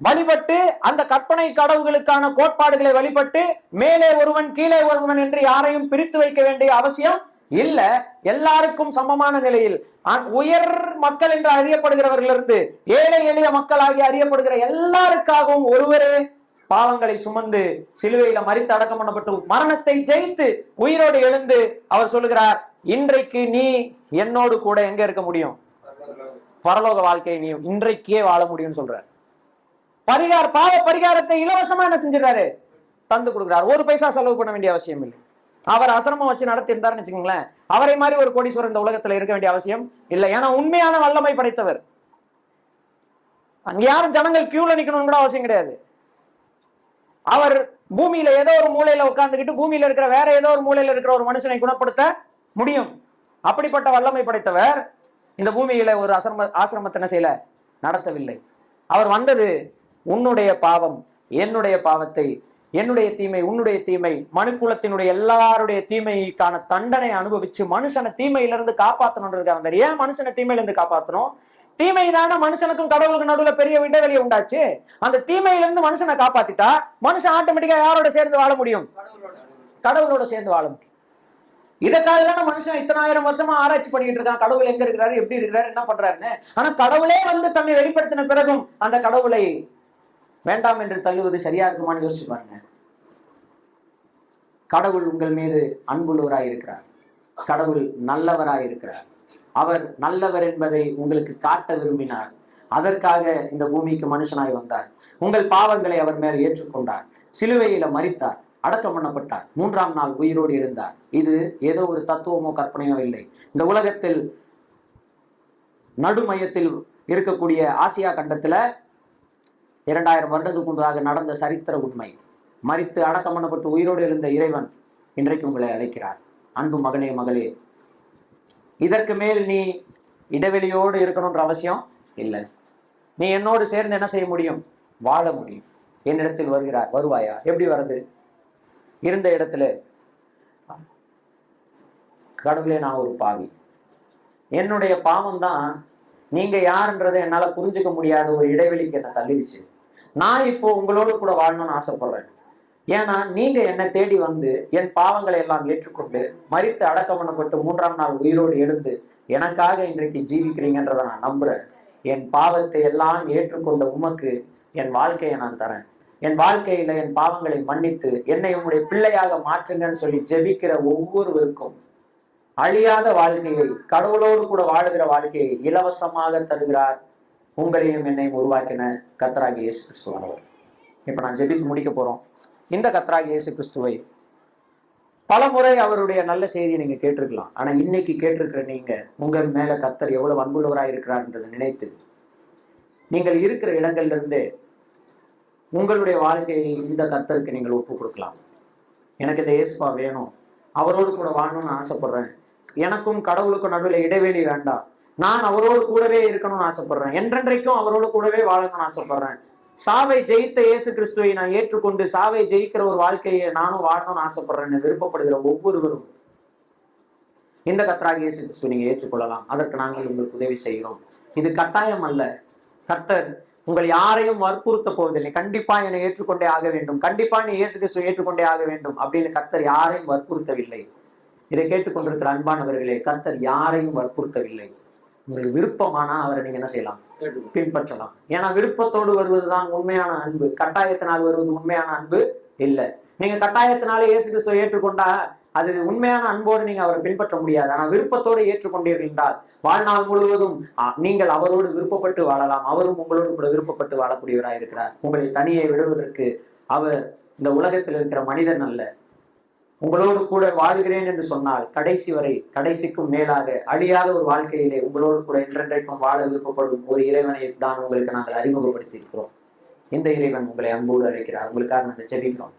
வழிபட்டு, அந்த கற்பனை கடவுள்களுக்கான கோட்பாடுகளை வழிபட்டு மேலே ஒருவன் கீழே ஒருவன் என்று யாரையும் பிரித்து வைக்க வேண்டிய அவசியம் இல்ல. எல்லாருக்கும் சமமான நிலையில் உயர் மக்கள் என்று அறியப்படுகிறவர்களிருந்து ஏழை எளிய மக்கள் ஆகிய அறியப்படுகிற எல்லாருக்காகவும் ஒருவரே பாவங்களை சுமந்து சிலுவையில மரித்து அடக்கம் பண்ணப்பட்டு மரணத்தை ஜெயித்து உயிரோடு எழுந்து அவர் சொல்லுகிறார், இன்றைக்கு நீ என்னோடு கூட எங்க இருக்க முடியும்? பரலோக வாழ்க்கையை நீ இன்றைக்கே வாழ முடியும்னு சொல்றார். பாவ பரிகாரத்தை இலவசமா என்ன செஞ்சிடறாரு? தந்து கொடுக்கிறார். ஒரு பைசா செலவு பண்ண வேண்டிய அவசியம் இல்லை. அவர் ஆசிரமம் வச்சு நடத்தி இருந்தாருன்னு வச்சுக்கோங்களேன், அவரை மாதிரி ஒரு கோடீஸ்வரர் இந்த உலகத்துல இருக்க வேண்டிய அவசியம் இல்லை. ஏன்னா உண்மையான வல்லமை படைத்தவர். அங்க யாரும் ஜனங்கள் கியூல நிக்கணும்னு கூட அவசியம் கிடையாது. அவர் பூமியில ஏதோ ஒரு மூலையில உட்கார்ந்துக்கிட்டு பூமியில இருக்கிற வேற ஏதோ ஒரு மூலையில இருக்கிற ஒரு மனுஷனை குணப்படுத்த முடியும். அப்படிப்பட்ட வல்லமை படைத்தவர் இந்த பூமியில ஒரு ஆசிரமத்தை என்ன செய்யல? நடத்தவில்லை. அவர் வந்தது உன்னுடைய பாவம் என்னுடைய பாவத்தை, என்னுடைய தீமை உன்னுடைய தீமை, மனுக்குலத்தினுடைய எல்லாருடைய தீமைக்கான தண்டனை அனுபவிச்சு மனுஷனை தீமையிலிருந்து காப்பாற்றணும். ஏன் மனுஷனை தீமையிலிருந்து காப்பாற்றணும்? தீமை தானே மனுஷனுக்கும் கடவுளுக்கும் நடுவுல பெரிய இடைவெளியை உண்டாச்சு. அந்த தீமையிலிருந்து மனுஷனை காப்பாத்திட்டா மனுஷன் ஆட்டோமேட்டிக்கா யாரோட சேர்ந்து வாழ முடியும்? கடவுளோட சேர்ந்து வாழ முடியும். இதற்காக தானே மனுஷன் இத்தனை ஆயிரம் வருஷமா ஆராய்ச்சி பண்ணிட்டு இருக்கான், கடவுள் எங்க இருக்கிறாரு, எப்படி இருக்கிறாரு, என்ன பண்றாருன்னு. ஆனா கடவுளே வந்து தன்னை வெளிப்படுத்தின பிறகும் அந்த கடவுளை வேண்டாம் என்று தள்ளுவது சரியா இருக்குமான்னு யோசிச்சு பாருங்க. கடவுள் உங்கள் மீது அன்புள்ளவராய் இருக்கிறார். கடவுள் நல்லவராய் இருக்கிறார். அவர் நல்லவர் என்பதை உங்களுக்கு காட்ட விரும்பினார். அதற்காக இந்த பூமிக்கு மனுஷனாய் வந்தார். உங்கள் பாவங்களை அவர் மேல் ஏற்றுக்கொண்டார். சிலுவையில மரித்தார், அடக்கம் பண்ணப்பட்டார், மூன்றாம் நாள் உயிரோடு எழுந்தார். இது ஏதோ ஒரு தத்துவமோ கற்பனையோ இல்லை. இந்த உலகத்தில் நடுமையத்தில் இருக்கக்கூடிய ஆசியா கண்டத்துல 2000 வருடங்களுக்கு முன்பாக நடந்த சரித்திர உண்மை. மரித்து அடக்கம் பண்ணப்பட்டு உயிரோடு இருந்த இறைவன் இன்றைக்கு உங்களை அழைக்கிறார். அன்பு மகனே மகளே, இதற்கு மேல் நீ இடைவெளியோடு இருக்கணும்ன்ற அவசியம் இல்லை. நீ என்னோடு சேர்ந்து என்ன செய்ய முடியும்? வாழ முடியும். என்னிடத்தில் வருவாயா? எப்படி வருது? இருந்த இடத்துல, கடவுளே நான் ஒரு பாவி, என்னுடைய பாவம் தான் நீங்க யாருன்றதை என்னால புரிஞ்சுக்க முடியாத ஒரு இடைவெளிக்கு என்ன தள்ளிடுச்சு. நான் இப்போ உங்களோடு கூட வாழணும்னு ஆசைப்படுறேன். ஏன்னா நீங்க என்னை தேடி வந்து என் பாவங்களை எல்லாம் ஏற்றுக்கொண்டு மரித்து அடக்கம் பண்ணப்பட்டு மூன்றாம் நாள் உயிரோடு எழுந்து எனக்காக இன்றைக்கு ஜீவிக்கிறீங்கன்றதை நான் நம்புறேன். என் பாவத்தை எல்லாம் ஏற்றுக்கொண்ட உமக்கு என் வாழ்க்கையை நான் தரேன். என் வாழ்க்கையில என் பாவங்களை மன்னித்து என்னை உங்களுடைய பிள்ளையாக மாற்றுங்கன்னு சொல்லி ஜெபிக்கிற ஒவ்வொருவருக்கும் அழியாத வாழ்க்கையை, கடவுளோடு கூட வாழுகிற வாழ்க்கையை இலவசமாக தருகிறார். உங்களையும் என்னையும் உருவாக்கின கர்த்தராகிய இயேசு கிறிஸ்துவானவர். இப்ப நான் ஜெபித்து முடிக்க போறோம். இந்த கர்த்தராகிய இயேசு கிறிஸ்துவை பல முறை அவருடைய நல்ல செய்தியை நீங்க கேட்டிருக்கலாம். ஆனா இன்னைக்கு கேட்டிருக்கிற நீங்க உங்கள் மேல கர்த்தர் எவ்வளவு அன்புள்ளவராய் இருக்கிறார் என்றதை நினைத்து நீங்கள் இருக்கிற இடங்கள்ல இருந்தே உங்களுடைய வாழ்க்கையை இந்த கர்த்தருக்கு நீங்கள் ஒப்பு கொடுக்கலாம். எனக்கு இந்த இயேசுவா வேணும், அவரோடு கூட வாழணும்னு ஆசைப்படுறேன். எனக்கும் கடவுளுக்கும் நடுவில் இடைவெளி வேண்டாம். நான் அவரோடு கூடவே இருக்கணும்னு ஆசைப்படுறேன். என்றென்றைக்கும் அவரோடு கூடவே வாழணும்னு ஆசைப்படுறேன். சாவை ஜெயித்த இயேசு கிறிஸ்துவை நான் ஏற்றுக்கொண்டு சாவை ஜெயிக்கிற ஒரு வாழ்க்கையை நானும் வாழணும்னு ஆசைப்படுறேன்னு விருப்பப்படுகிற ஒவ்வொருவரும் இந்த கர்த்தராகிய இயேசு கிறிஸ்துவை நீங்க ஏற்றுக்கொள்ளலாம். அதற்கு நாங்கள் உங்களுக்கு உதவி செய்கிறோம். இது கட்டாயம் அல்ல. கர்த்தர் உங்கள் யாரையும் வற்புறுத்த போவதில்லை. கண்டிப்பா என்னை ஏற்றுக்கொண்டே ஆக வேண்டும், கண்டிப்பா நீ இயேசு கிறிஸ்துவை ஏற்றுக்கொண்டே ஆக வேண்டும் அப்படின்னு கர்த்தர் யாரையும் வற்புறுத்தவில்லை. இதை கேட்டுக்கொண்டிருக்கிற அன்பானவர்களே, கர்த்தர் யாரையும் வற்புறுத்தவில்லை. உங்களுக்கு விருப்பமானா அவரை நீங்க என்ன செய்யலாம்? பின்பற்றலாம். ஏன்னா விருப்பத்தோடு வருவதுதான் உண்மையான அன்பு. கட்டாயத்தினால் வருவது உண்மையான அன்பு இல்லை. நீங்க கட்டாயத்தினால இயேசு கிறிஸ்துவை ஏற்றுக்கொண்டா அது உண்மையான அன்போடு நீங்க அவரை பின்பற்ற முடியாது. ஆனா விருப்பத்தோடு ஏற்றுக்கொண்டீர்கள் என்றால் வாழ்நாள் முழுவதும் நீங்கள் அவரோடு விருப்பப்பட்டு வாழலாம். அவரும் உங்களோடு கூட விருப்பப்பட்டு வாழக்கூடியவராக இருக்கிறார். உங்களை தனியே விடுவதற்கு அவர் இந்த உலகத்தில் இருக்கிற மனிதன் அல்ல. உங்களோடு கூட வாழ்கிறேன் என்று சொன்னால் கடைசி வரை, கடைசிக்கும் மேலாக அழியாத ஒரு வாழ்க்கையிலே உங்களோடு கூட என்றென்றைக்கும் வாழ விருப்பப்படும் ஒரு இறைவனை தான் உங்களுக்கு நாங்கள் அறிமுகப்படுத்தி இருக்கிறோம். இந்த இறைவன் உங்களை அன்போடு அழைக்கிறார். உங்களுக்காக நாங்கள் ஜெபிக்கிறோம்.